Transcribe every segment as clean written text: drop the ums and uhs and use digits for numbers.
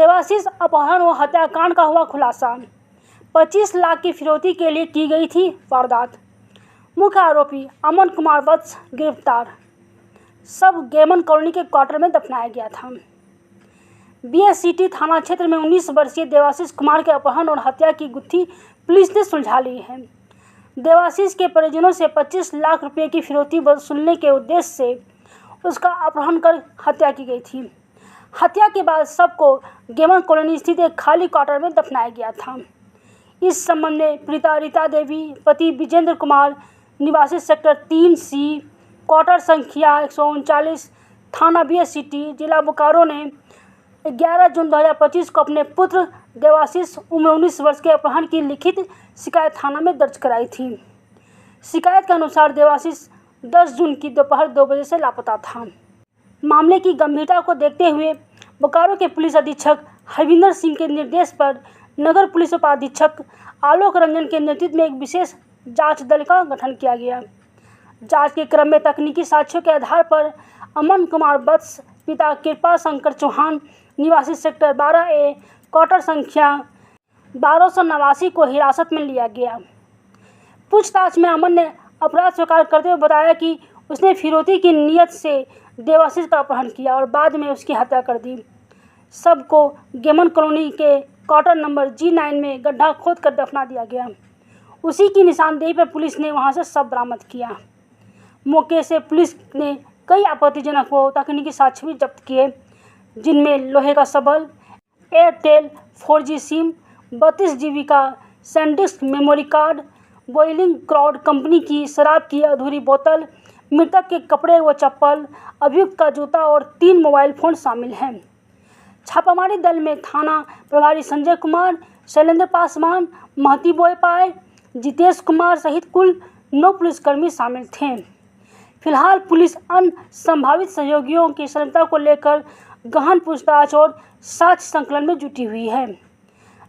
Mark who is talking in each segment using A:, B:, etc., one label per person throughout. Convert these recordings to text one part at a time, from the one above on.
A: देवाशीष अपहरण व हत्याकांड का हुआ खुलासा। 25 लाख की फिरौती के लिए की गई थी वारदात। मुख्य आरोपी अमन कुमार वत्स गिरफ्तार। सब गेमन कॉलोनी के क्वार्टर में दफनाया गया था। बीएससीटी थाना क्षेत्र में 19 वर्षीय देवाशीष कुमार के अपहरण और हत्या की गुत्थी पुलिस ने सुलझा ली है। देवाशीष के परिजनों से 25 लाख रुपए की फिरौती वसूलने के उद्देश्य से उसका अपहरण कर हत्या की गई थी। हत्या के बाद सबको गेमन कॉलोनी स्थित एक खाली क्वार्टर में दफनाया गया था। इस संबंध में पीड़िता रीता देवी पति विजेंद्र कुमार निवासी सेक्टर 3C क्वार्टर संख्या 139 थाना बीएससीटी जिला बोकारो ने 11 जून 2025 को अपने पुत्र देवाशीष उम्र 19 वर्ष के अपहरण की लिखित शिकायत थाना में दर्ज कराई थी। शिकायत के अनुसार देवाशीष 10 जून की दोपहर 2 बजे से लापता था। मामले की गंभीरता को देखते हुए बोकारो के पुलिस अधीक्षक हरविंदर सिंह के निर्देश पर नगर पुलिस उपाधीक्षक आलोक रंजन के नेतृत्व में एक विशेष जांच दल का गठन किया गया। जांच के क्रम में तकनीकी साक्ष्यों के आधार पर अमन कुमार वत्स पिता कृपा शंकर चौहान निवासी सेक्टर 12A क्वार्टर संख्या 1289 को हिरासत में लिया गया। पूछताछ में अमन ने अपराध स्वीकार करते हुए बताया कि उसने फिरौती की नीयत से देवाशीष का अपहरण किया और बाद में उसकी हत्या कर दी। सबको गेमन कॉलोनी के क्वार्टर नंबर G9 में गड्ढा खोद कर दफना दिया गया। उसी की निशानदेही पर पुलिस ने वहां से शव बरामद किया। मौके से पुलिस ने कई आपत्तिजनक व तकनीकी साक्ष्य भी जब्त किए, जिनमें लोहे का सबल, एयरटेल 4G सिम, 32 GB का SanDisk memory card, boiling crowd company की शराब की अधूरी बोतल, मृतक के कपड़े व चप्पल, अभियुक्त का जूता और 3 मोबाइल फोन शामिल हैं। छापामारी दल में थाना प्रभारी संजय कुमार, शैलेंद्र पासवान, महती बोयपाय, जितेश कुमार सहित कुल 9 पुलिसकर्मी शामिल थे। फिलहाल पुलिस अन्य संभावित सहयोगियों की संलिप्तता को लेकर गहन पूछताछ और साक्ष्य संकलन में जुटी हुई है।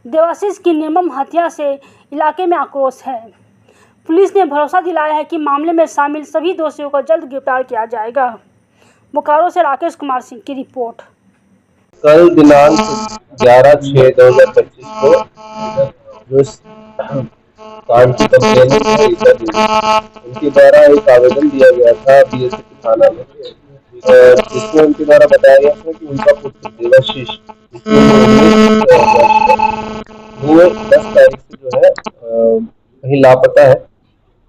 A: देवाशीष की निर्मम हत्या से इलाके में आक्रोश है। पुलिस ने भरोसा दिलाया है कि मामले में शामिल सभी दोषियों को जल्द गिरफ्तार किया जाएगा। बोकारो से राकेश कुमार सिंह की रिपोर्ट।
B: कल दिनांक 11/6/2025 को जो कांड की कंप्लेनेंट है रीता देवी, उनके द्वारा एक आवेदन दिया गया था बीएससीटी थाना में, जिसमें उनके द्वारा बताया गया था कि उनका पुत्र देवाशीष वो 10 तारीख से जो है कहीं लापता है।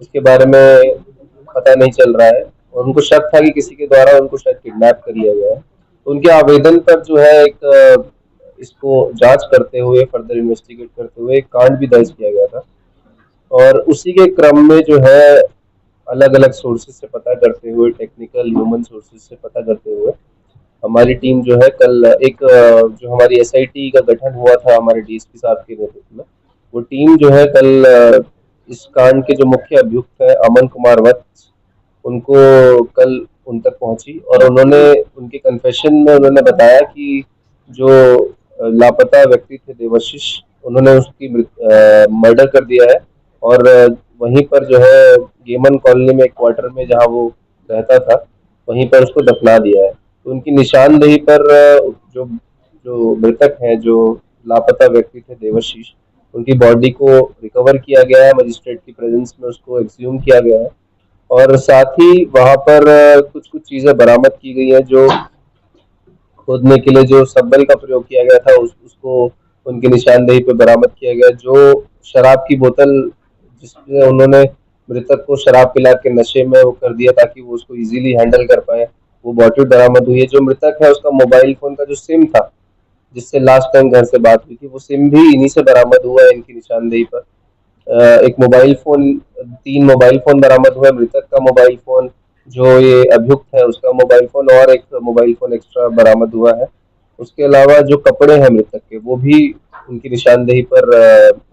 B: इसके बारे में पता नहीं चल रहा है और उनको शक था कि किसी के द्वारा उनको शायद किडनैप कर लिया गया है। उनके आवेदन पर जो है एक इसको जांच करते हुए, फर्दर इन्वेस्टिगेट करते हुए एक कांड भी दर्ज किया गया था और उसी के क्रम में जो है अलग अलग सोर्सेज से पता करते हुए, टेक्निकल ह्यूमन सोर्सेज से पता करते हुए हमारी टीम जो है कल एक जो हमारी एसआईटी का गठन हुआ था हमारे डीएसपी साहब के नेतृत्व में, वो टीम जो है कल इस कांड के जो मुख्य अभियुक्त है अमन कुमार वत्स, उनको कल उन तक पहुंची और उन्होंने उनके कन्फेशन में उन्होंने बताया कि जो लापता व्यक्ति थे देवाशीष, उन्होंने उसकी मर्डर कर दिया है और वहीं पर जो है गेमन कॉलोनी में एक क्वार्टर में जहां वो रहता था वहीं पर उसको दफना दिया है। तो उनकी निशानदेही पर जो जो मृतक हैं, जो लापता व्यक्ति थे देवाशीष, उनकी बॉडी को रिकवर किया गया है, मजिस्ट्रेट की प्रेजेंस में उसको एक्सह्यूम किया गया है और साथ ही वहां पर कुछ चीजें बरामद की गई है। जो खोदने के लिए जो सब्बल का प्रयोग किया गया था उसको उनकी निशानदेही पे बरामद किया गया। जो शराब की बोतल जिसमें उन्होंने मृतक को शराब पिला के नशे में वो कर दिया ताकि वो उसको इजीली हैंडल कर पाए, वो बॉटल बरामद हुई है। जो मृतक है उसका मोबाइल फोन का जो सिम था जिससे लास्ट टाइम घर से बात हुई थी, वो सिम भी इन्हीं से बरामद हुआ है इनकी निशानदेही पर। एक मोबाइल फोन, 3 मोबाइल फोन बरामद हुआ है, मृतक का मोबाइल फोन, जो ये अभियुक्त है उसका मोबाइल फोन और एक मोबाइल फोन एक्स्ट्रा बरामद हुआ है। उसके अलावा जो कपड़े हैं मृतक के, वो भी उनकी निशानदेही पर,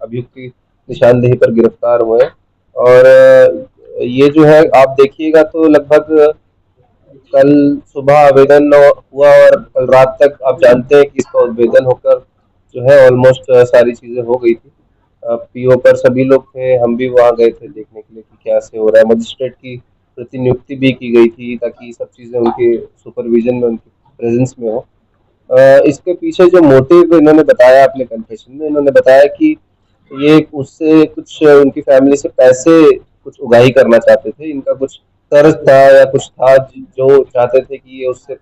B: अभियुक्त की निशानदेही पर गिरफ्तार हुए। और ये जो है आप देखिएगा तो लगभग कल सुबह आवेदन हुआ और कल रात तक आप जानते हैं कि इसका उद्भेदन होकर जो है ऑलमोस्ट सारी चीजें हो गई थी। पीओ पर सभी लोग थे, हम भी वहां गए थे देखने के लिए कि क्या से हो रहा है। मजिस्ट्रेट की प्रतिनियुक्ति भी की गई थी ताकि सब चीजें उनके सुपरविजन में, उनके प्रेजेंस में हो। इसके पीछे जो मोटिव इन्होंने बताया अपने कन्फेशन में, इन्होंने बताया कि ये उससे कुछ उनकी फैमिली से पैसे कुछ उगाही करना चाहते थे, इनका कुछ कर्ज था या कुछ था जो चाहते थे कि ये उससे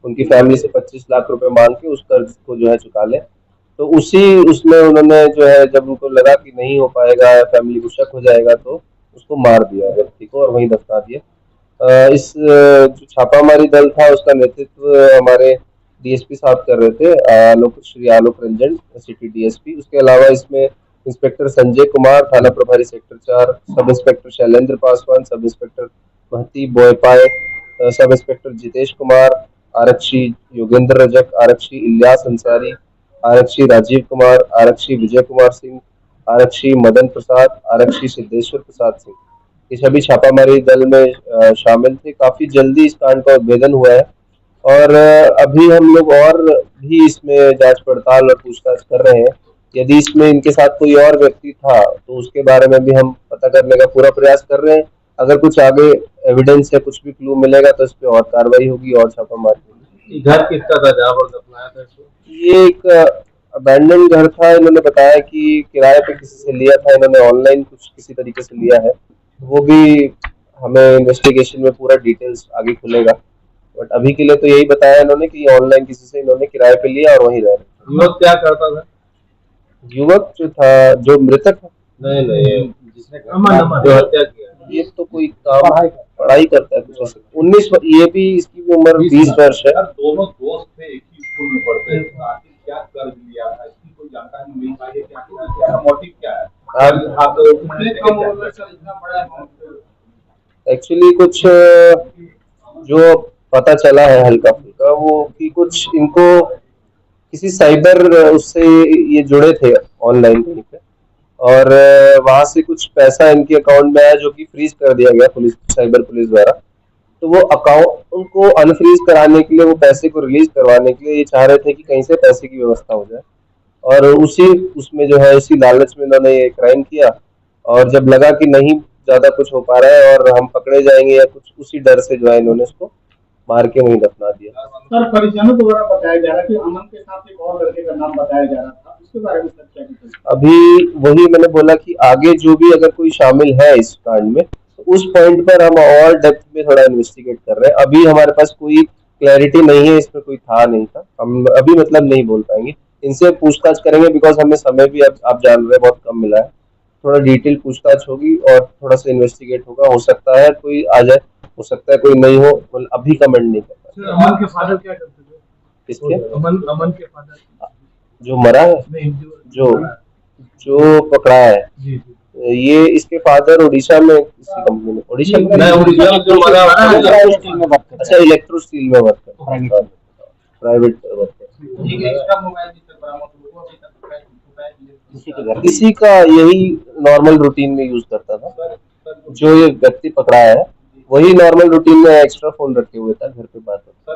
B: उनकी फैमिली से 25 लाख रुपए मांग के उस कर्ज को जो है चुका ले। तो उसी उसमें उन्होंने जो है, जब उनको लगा कि नहीं हो पाएगा, फैमिली को शक हो जाएगा, तो उसको मार दिया व्यक्ति को और वहीं दफना दिया। इस जो छापामारी दल था उसका नेतृत्व हमारे डीएसपी साहब कर रहे थे, श्री आलोक रंजन, सिटी डीएसपी। उसके अलावा इसमें इंस्पेक्टर संजय कुमार, थाना प्रभारी sector 4, sub inspector Shailendra Paswan, sub inspector महती बोयपाय, सब इंस्पेक्टर जितेश कुमार, आरक्षी योगेंद्र रजक, आरक्षी इलियास अंसारी, आरक्षी राजीव कुमार, आरक्षी विजय कुमार सिंह, आरक्षी मदन प्रसाद, आरक्षी सिद्धेश्वर प्रसाद सिंह, ये सभी छापामारी दल में शामिल थे। काफी जल्दी इस कांड का उद्भेदन हुआ है और अभी हम लोग और भी इसमें जांच पड़ताल और पूछताछ कर रहे हैं। यदि इसमें इनके साथ कोई और व्यक्ति था तो उसके बारे में भी हम पता करने का पूरा प्रयास कर रहे हैं। अगर कुछ आगे एविडेंस या कुछ भी क्लू मिलेगा तो इस पे और कार्रवाई होगी और छापामारी होगी।
C: घर किसका था जहाँ पर दफनाया था इसको?
B: ये एक अबैंडन घर था। इन्होंने बताया कि किराए पे किसी से लिया था, इन्होंने ऑनलाइन कुछ किसी तरीके से लिया है, वो भी हमें इन्वेस्टिगेशन में पूरा डिटेल्स आगे खुलेगा। बट अभी के लिए तो यही बताया इन्होंने कि ऑनलाइन किसी से इन्होंने किराए पे लिया और वहीं रह रहे।
C: युवक क्या करता था?
B: युवक जो था, जो मृतक,
C: नहीं जिसने जो हत्या किया,
B: ये तो कोई काम पढ़ाई करता है कुछ ऐसे। 19, ये भी, इसकी भी उम्र 20 वर्ष है।
C: दोनों दोस्त थे, एक ही स्कूल में पढ़ते थे, आखिर क्या कर्ज लिया था इसकी कोई जानकारी मिल पाई है? क्या मोटिव क्या है?
B: एक्चुअली कुछ जो पता चला है हल्का फुल्का, वो कि कुछ इनको किसी साइबर उससे ये जुड़े थे ऑनलाइन कहीं पे, और वहां से कुछ पैसा इनके अकाउंट में आया जो कि फ्रीज कर दिया गया पुलिस, साइबर पुलिस द्वारा। तो वो अकाउंट उनको अनफ्रीज कराने के लिए, वो पैसे को रिलीज करवाने के लिए ये चाह रहे थे कि कहीं से पैसे की व्यवस्था हो जाए, और उसमें जो है, इसी लालच में इन्होंने ये क्राइम किया। और जब लगा कि नहीं ज्यादा कुछ हो पा रहा है और हम पकड़े जाएंगे या कुछ, उसी डर से जो है इन्होंने उसको मार के वहीं दफना दिया।
D: सर, परिजनों द्वारा बताया जा रहा है कि अमन के साथ एक और लड़के का नाम बताया जा रहा था, उसके बारे में सर क्या कहते हैं?
B: अभी वही मैंने बोला कि आगे जो भी अगर कोई शामिल है इस कांड में, तो उस पॉइंट पर हम और डेप्थ में थोड़ा इन्वेस्टिगेट कर रहे हैं। अभी हमारे पास कोई क्लैरिटी नहीं है, इसमें कोई था नहीं था, हम अभी मतलब नहीं बोल पाएंगे। इनसे पूछताछ करेंगे, बिकॉज हमें समय भी अब आप जान रहे हैं बहुत कम मिला है। थोड़ा डिटेल पूछताछ होगी और थोड़ा सा इन्वेस्टिगेट होगा। हो सकता है कोई आ जाए, हो सकता है कोई नहीं हो, मतलब अभी कमेंट नहीं करता।
D: अमन के फादर क्या करते थे?
B: किसके?
D: अमन के फादर
B: जो मरा है, जो पकड़ा है, ये इसके फादर उड़ीसा में किसी कंपनी में, उड़ीसा में
C: जो मरा,
B: अच्छा, इलेक्ट्रो स्टील में वर्क करता, प्राइवेट वर्क इसी का यही नॉर्मल रूटीन में यूज करता था। जो ये व्यक्ति पकड़ा है वही नॉर्मल रूटीन में एक्स्ट्रा फोन रखे हुए था घर पे बात करता।